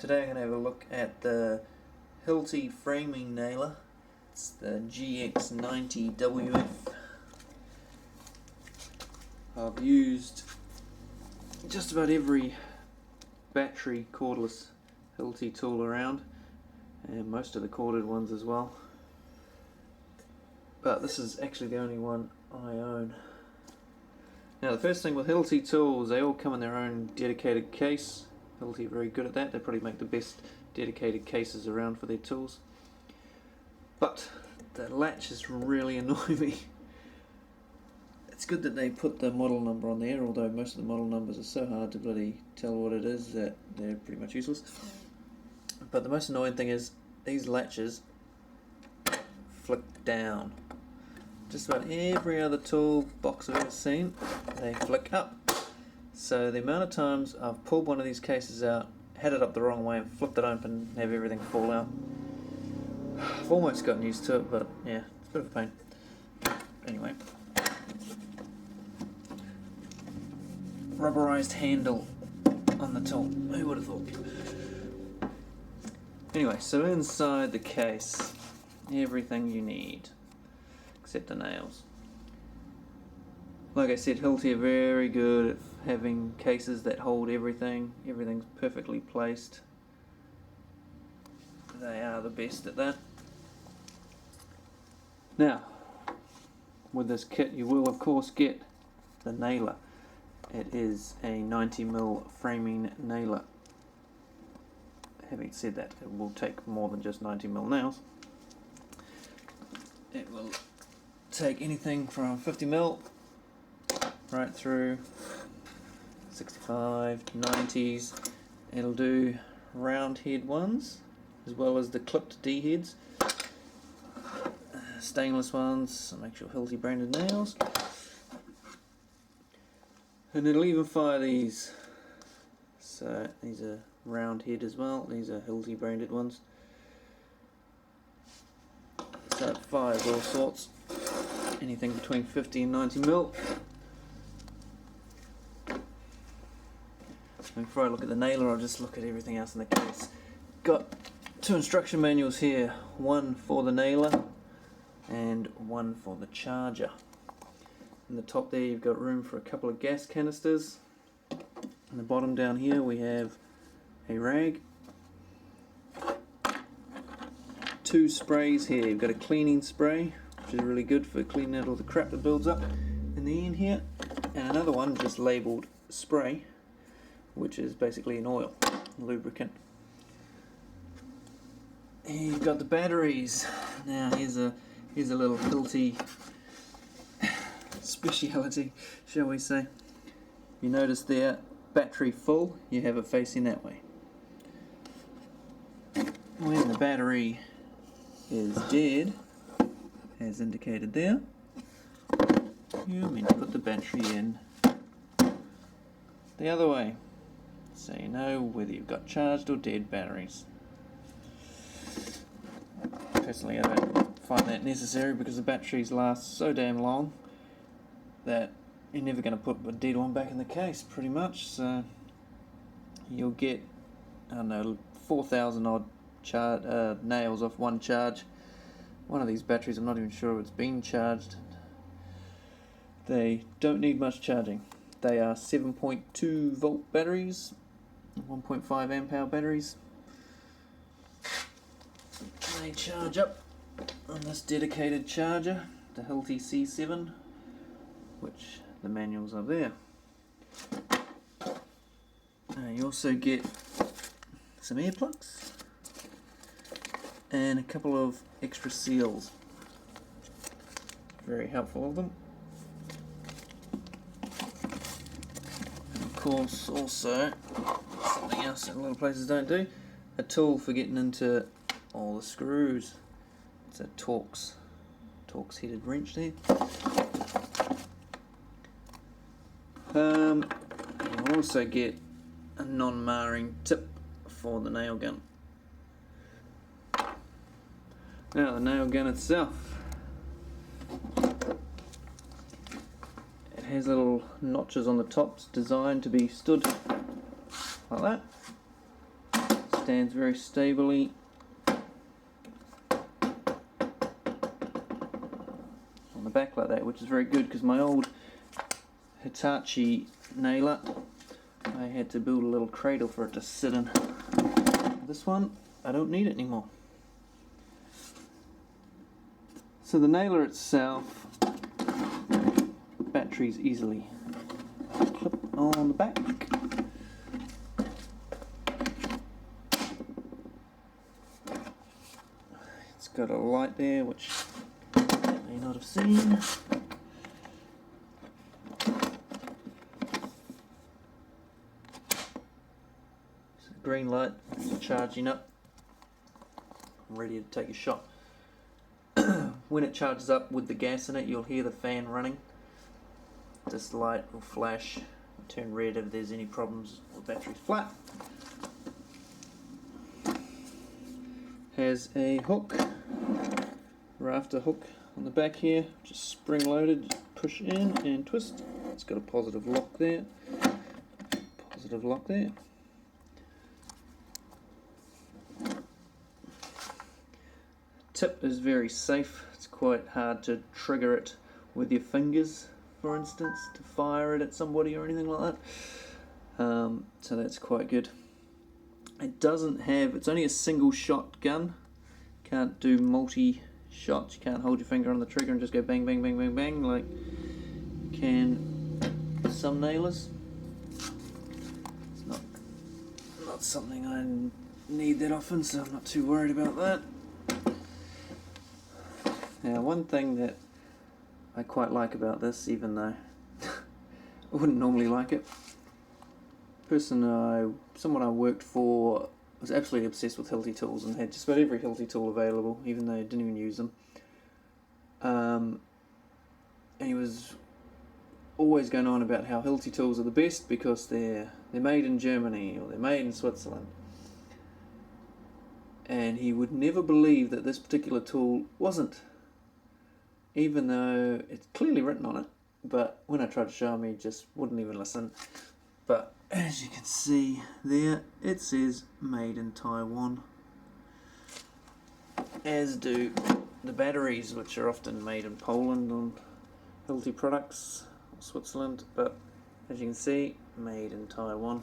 Today I'm going to have a look at the Hilti framing nailer. It's the GX90WF. I've used just about every battery cordless Hilti tool around, and most of the corded ones as well. But this is actually the only one I own. Now the first thing with Hilti tools, they all come in their own dedicated case. Hilti are very good at that. They probably make the best dedicated cases around for their tools. But the latches really annoy me. It's good that they put the model number on there, although most of the model numbers are so hard to bloody tell what it is that they're pretty much useless. But the most annoying thing is these latches flick down. Just about every other tool box I've ever seen, they flick up. So the amount of times I've pulled one of these cases out, had it up the wrong way and flipped it open and have everything fall out. I've almost gotten used to it, but yeah, it's a bit of a pain. Anyway. Rubberized handle on the tool. Who would have thought? Anyway, so inside the case, everything you need, except the nails. Like I said, Hilti are very good at having cases that hold everything. Everything's perfectly placed. They are the best at that. Now, with this kit you will of course get the nailer. It is a 90mm framing nailer. Having said that, it will take more than just 90mm nails. It will take anything from 50mm right through 65, 90s. It'll do round head ones as well as the clipped D heads. Stainless ones, so make sure Hilti branded nails. And it'll even fire these. So these are round head as well. These are Hilti branded ones. So it fires all sorts. Anything between 50 and 90mm. And before I look at the nailer, I'll just look at everything else in the case. Got two instruction manuals here. One for the nailer and one for the charger. In the top there you've got room for a couple of gas canisters. In the bottom down here we have a rag. Two sprays here. You've got a cleaning spray, which is really good for cleaning out all the crap that builds up in the end here. And another one just labelled spray, which is basically an oil, lubricant. And you've got the batteries. Now here's a little Hilti speciality, shall we say. You notice there, battery full, you have it facing that way. When the battery is dead, as indicated there, you're meant to put the battery in the other way, so you know whether you've got charged or dead batteries. Personally, I don't find that necessary because the batteries last so damn long that you're never going to put a dead one back in the case, pretty much. So you'll get, I don't know, 4,000 odd nails off one charge. One of these batteries, I'm not even sure if it's been charged. They don't need much charging. They are 7.2 volt batteries, 1.5 amp hour batteries. They charge up on this dedicated charger, the Hilti C7, which the manuals are there. You also get some ear plugs and a couple of extra seals. Very helpful of them. And of course also, something else that a lot of places don't do, a tool for getting into all the screws. It's a Torx headed wrench there. You'll also get a non-marring tip for the nail gun. Now the nail gun itself, it has little notches on the tops designed to be stood like that. So Stands very stably. On the back like that, which is very good because my old Hitachi nailer, I had to build a little cradle for it to sit in. This one, I don't need it anymore. So the nailer itself, batteries easily clip on the back. It's got a light there which you may not have seen. Green light, charging up, ready to take a shot. When it charges up with the gas in it, you'll hear the fan running. This light will flash and turn red if there's any problems or the battery's flat. Has a hook, rafter hook on the back here, just spring loaded, push in and twist. It's got a positive lock there, positive lock there. Tip is very safe. It's quite hard to trigger it with your fingers, for instance, to fire it at somebody or anything like that. So that's quite good. It doesn't have, it's only a single shot gun. Can't do multi shots. You can't hold your finger on the trigger and just go bang, bang, bang, bang, bang like can some nailers. It's not something I need that often, so I'm not too worried about that. Now, one thing that I quite like about this, even though I wouldn't normally like it, someone I worked for was absolutely obsessed with Hilti tools and had just about every Hilti tool available, even though I didn't even use them. And he was always going on about how Hilti tools are the best because they're made in Germany or they're made in Switzerland. And he would never believe that this particular tool wasn't, even though it's clearly written on it. But when I tried to show him, he just wouldn't even listen. But as you can see there, it says made in Taiwan, as do the batteries, which are often made in Poland on Hilti products, or Switzerland, but as you can see, made in Taiwan.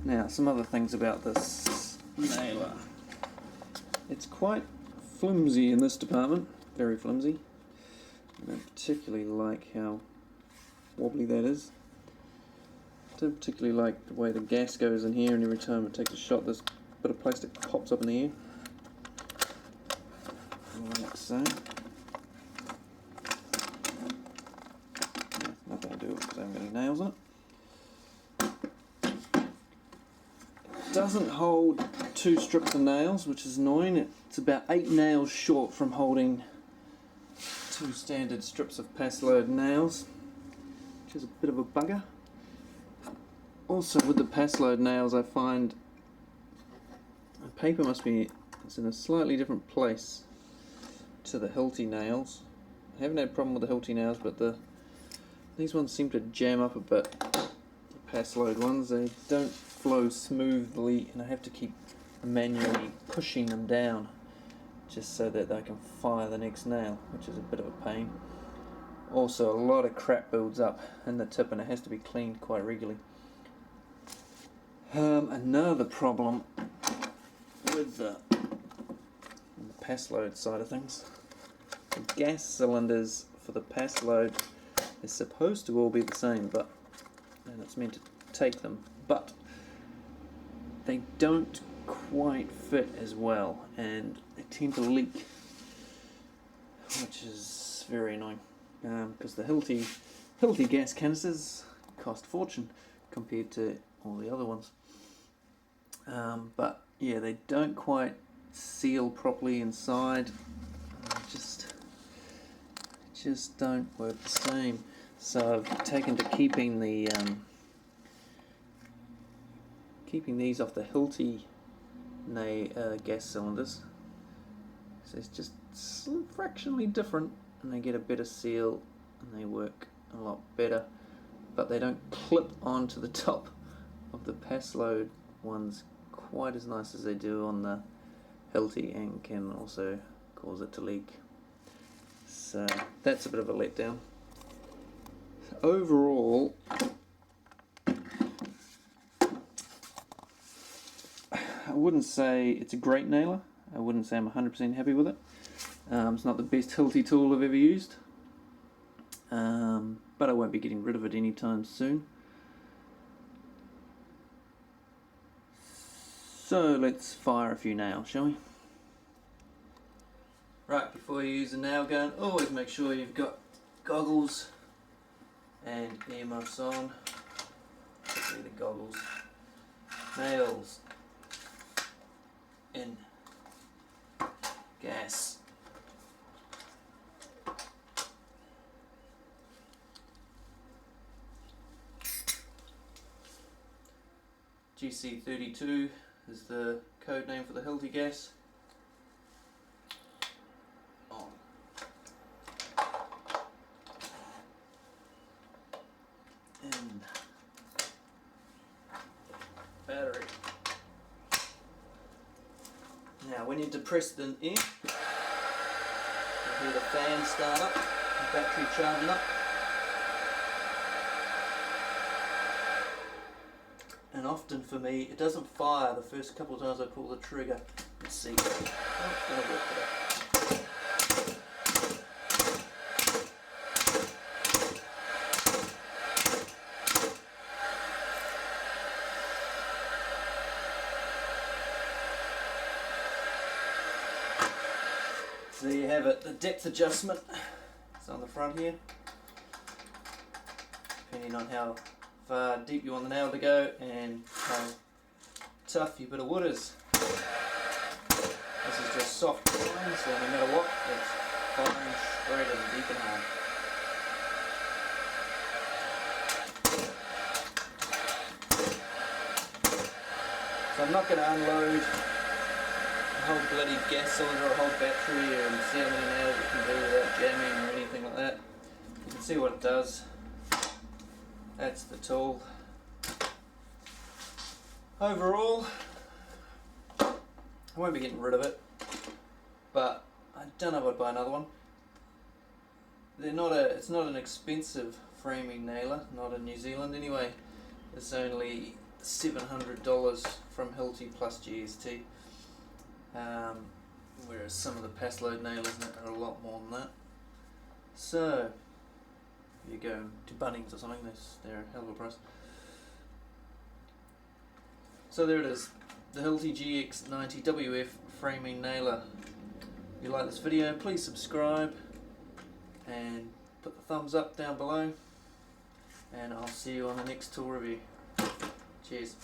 Now, some other things about this nailer. It's quite flimsy in this department, very flimsy. I don't particularly like how wobbly that is. I don't particularly like the way the gas goes in here, and every time it takes a shot this bit of plastic pops up in the air. Like so. Yeah, not going to do it because I haven't got any nails on it. Doesn't hold 2 strips of nails, which is annoying. It's about 8 nails short from holding 2 standard strips of pass-load nails, which is a bit of a bugger. Also, with the pass-load nails, I find the paper it's in a slightly different place to the Hilti nails. I haven't had a problem with the Hilti nails, but these ones seem to jam up a bit. The pass-load ones, they don't flow smoothly, and I have to keep manually pushing them down just so that I can fire the next nail, which is a bit of a pain. Also, a lot of crap builds up in the tip and it has to be cleaned quite regularly. Another problem with the pass load side of things, the gas cylinders for the pass load is supposed to all be the same, and it's meant to take them, but they don't quite fit as well and they tend to leak, which is very annoying because the Hilti gas canisters cost a fortune compared to all the other ones. But yeah, they don't quite seal properly inside. Just don't work the same. So I've taken to keeping these off the Hilti gas cylinders. So it's just fractionally different, and they get a better seal and they work a lot better, but they don't clip onto the top of the pass load ones quite as nice as they do on the Hilti, and can also cause it to leak. So that's a bit of a letdown. Overall, I wouldn't say it's a great nailer. I wouldn't say I'm 100% happy with it. It's not the best Hilti tool I've ever used, but I won't be getting rid of it anytime soon. So let's fire a few nails, shall we? Right, before you use a nail gun, always make sure you've got goggles and earmuffs on. Particularly the goggles. Nails in. Gas. GC32 is the code name for the Hilti gas. On. In. Battery. Now when you depress them in, you'll hear the fan start up, the battery charging up. And often for me, it doesn't fire the first couple of times I pull the trigger. Let's see. Oh, it's going to work today. So there you have it, the depth adjustment. It's on the front here. Depending on how far deep you want the nail to go and how tough your bit of wood is. This is just soft pine, so no matter what, it's firing straight and deep and hard. So I'm not going to unload a whole bloody gas cylinder or a whole battery and see how many nails it can do without jamming or anything like that. You can see what it does. That's the tool. Overall, I won't be getting rid of it, but I don't know if I'd buy another one. It's not an expensive framing nailer, not in New Zealand anyway. It's only $700 from Hilti plus GST, whereas some of the pass load nailers are a lot more than that. So you go to Bunnings or something, they're a hell of a price. So there it is, the Hilti GX90WF framing nailer. If you like this video, please subscribe and put the thumbs up down below, and I'll see you on the next tool review. Cheers.